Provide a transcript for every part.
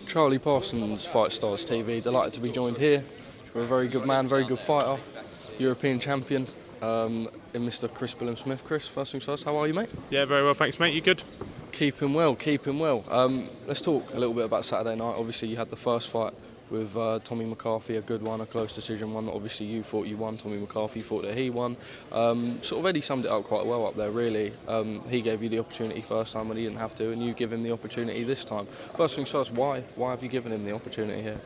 Charlie Parsons, Fightstars TV. Delighted to be joined here with a very good man, very good fighter, European champion, in Mr. Chris Billam Smith. Chris, first things first, how are you, mate? Yeah, very well, thanks, mate. You good? Keeping well, keeping well. Let's talk a little bit about Saturday night. Obviously, you had the first fight with Tommy McCarthy, a good one, a close decision one that obviously you thought you won. Tommy McCarthy thought that he won. Sort of Eddie summed it up quite well up there, really. He gave you the opportunity first time when he didn't have to, and you give him the opportunity this time. First things first, why have you given him the opportunity here?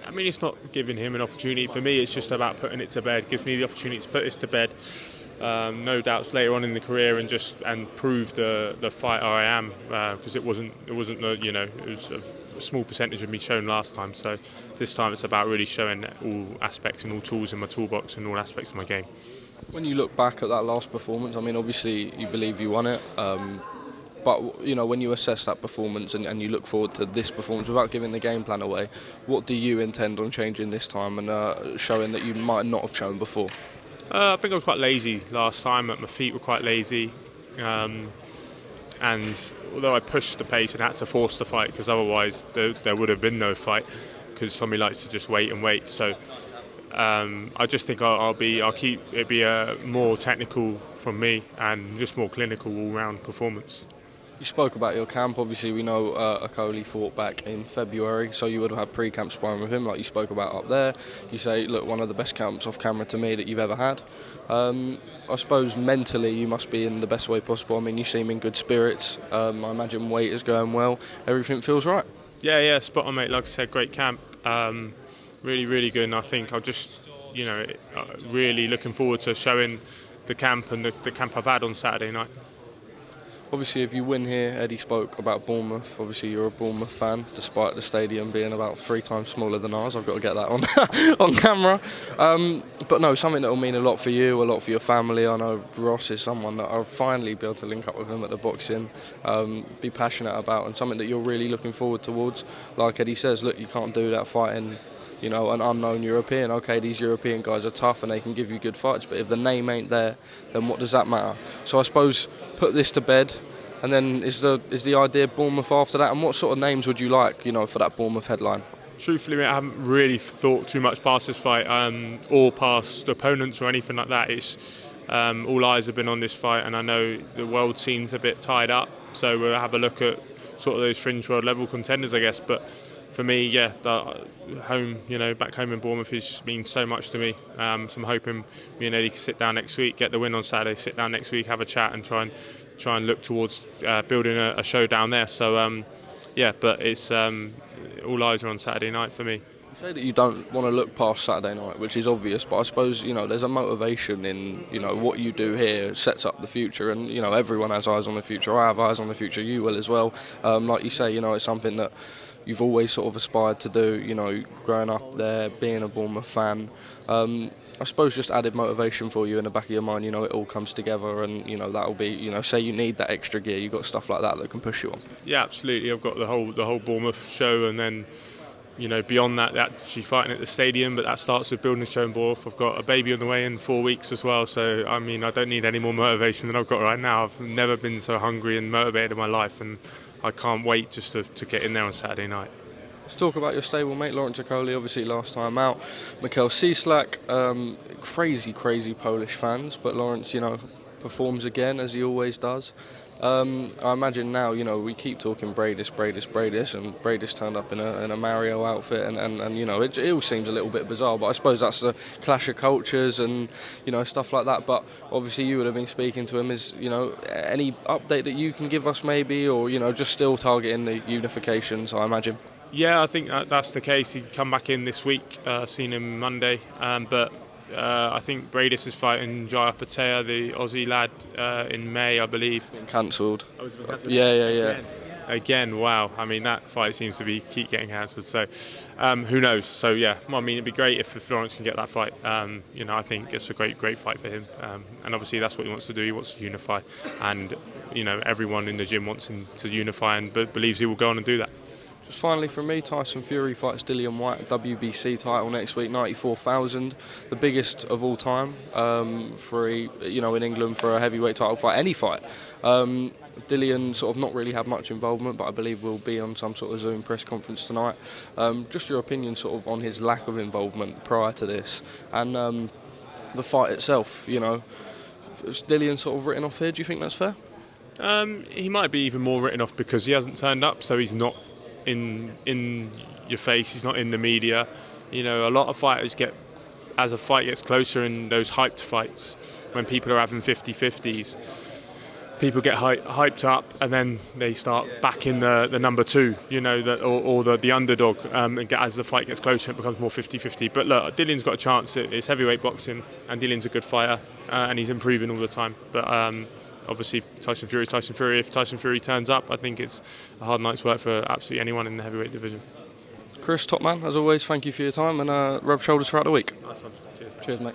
I mean, it's not giving him an opportunity. For me, it's just about putting it to bed. Gives me the opportunity to put this to bed. No doubts later on in the career and prove the fighter I am, because it wasn't it was a small percentage of me shown last time. So this time it's about really showing all aspects and all tools in my toolbox and all aspects of my game. When you look back at that last performance, I mean, obviously you believe you won it. But you know, when you assess that performance and you look forward to this performance, without giving the game plan away, what do you intend on changing this time and showing that you might not have shown before? I think I was quite lazy last time. My feet were quite lazy, and although I pushed the pace and had to force the fight, because otherwise there would have been no fight, because Tommy likes to just wait and wait. So I just think I'll keep it be a more technical from me and just more clinical all-round performance. You spoke about your camp. Obviously, we know Akoli fought back in February, so you would have had pre-camp sparring with him, like you spoke about up there. You say, look, one of the best camps off camera to me that you've ever had. I suppose mentally you must be in the best way possible. I mean, you seem in good spirits. I imagine weight is going well. Everything feels right. Yeah, spot on, mate. Like I said, great camp. Really, really good. And I think I'll just, really looking forward to showing the camp and the camp I've had on Saturday night. Obviously, if you win here, Eddie spoke about Bournemouth. Obviously, you're a Bournemouth fan, despite the stadium being about 3 times smaller than ours. I've got to get that on on camera. But no, something that will mean a lot for you, a lot for your family. I know Ross is someone that I'll finally be able to link up with him at the boxing, be passionate about, and something that you're really looking forward towards. Like Eddie says, look, you can't do that fighting, an unknown European. Okay, these European guys are tough and they can give you good fights, but if the name ain't there, then what does that matter? So I suppose put this to bed, and then is the idea Bournemouth after that? And what sort of names would you like, for that Bournemouth headline? Truthfully, mate, I haven't really thought too much past this fight, or past opponents or anything like that. It's all eyes have been on this fight, and I know the world scene's a bit tied up, so we'll have a look at sort of those fringe world level contenders, I guess. But for me, home, back home in Bournemouth means so much to me. So I'm hoping me and Eddie can sit down next week, get the win on Saturday, sit down next week, have a chat, and try and look towards building a show down there. So but it's all eyes are on Saturday night for me. You say that you don't want to look past Saturday night, which is obvious, but I suppose there's a motivation in what you do here sets up the future, and everyone has eyes on the future. I have eyes on the future. You will as well. Like you say, it's something that you've always sort of aspired to do, growing up there, being a Bournemouth fan. I suppose just added motivation for you in the back of your mind, it all comes together, and, that'll be, say you need that extra gear, you've got stuff like that can push you on. Yeah, absolutely. I've got the whole Bournemouth show, and then, beyond that, actually fighting at the stadium, but that starts with building a show in Bournemouth. I've got a baby on the way in 4 weeks as well, so, I mean, I don't need any more motivation than I've got right now. I've never been so hungry and motivated in my life, and I can't wait just to get in there on Saturday night. Let's talk about your stablemate, Lawrence Akoli, obviously last time out. Mikhail Cieslak, crazy Polish fans, but Lawrence, performs again, as he always does. I imagine now, we keep talking Bradis, and Bradis turned up in a Mario outfit, and it all seems a little bit bizarre, but I suppose that's the clash of cultures and, stuff like that. But obviously you would have been speaking to him. Is, any update that you can give us maybe, or, just still targeting the unifications, I imagine? Yeah, I think that's the case. He'd come back in this week, seen him Monday, but I think Bradis is fighting Jaya Patea, the Aussie lad, in May, I believe. Been cancelled. Oh, it's been cancelled? Yeah. Again, wow. I mean, that fight seems to keep getting cancelled. So, who knows? So, yeah. Well, I mean, it'd be great if Florence can get that fight. I think it's a great fight for him. And obviously, that's what he wants to do. He wants to unify, and everyone in the gym wants him to unify, and believes he will go on and do that. Just finally from me, Tyson Fury fights Whyte, WBC title next week, 94,000, the biggest of all time in England for a heavyweight title fight, any fight. Dillian sort of not really had much involvement, but I believe will be on some sort of Zoom press conference tonight. Just your opinion sort of on his lack of involvement prior to this, and the fight itself, you know. Is Dillian sort of written off here? Do you think that's fair? He might be even more written off because he hasn't turned up, so he's not in your face, he's not in the media. You know, a lot of fighters get, as a fight gets closer in those hyped fights, when people are having 50-50s, people get hyped up and then they start backing the number two, you know, or the underdog. And as the fight gets closer, it becomes more 50-50. But look, Dillian's got a chance. It's heavyweight boxing, and Dillian's a good fighter, and he's improving all the time. But obviously, Tyson Fury. If Tyson Fury turns up, I think it's a hard night's work for absolutely anyone in the heavyweight division. Chris, top man, as always, thank you for your time, and rub shoulders throughout the week. Nice one. Cheers. Cheers, mate.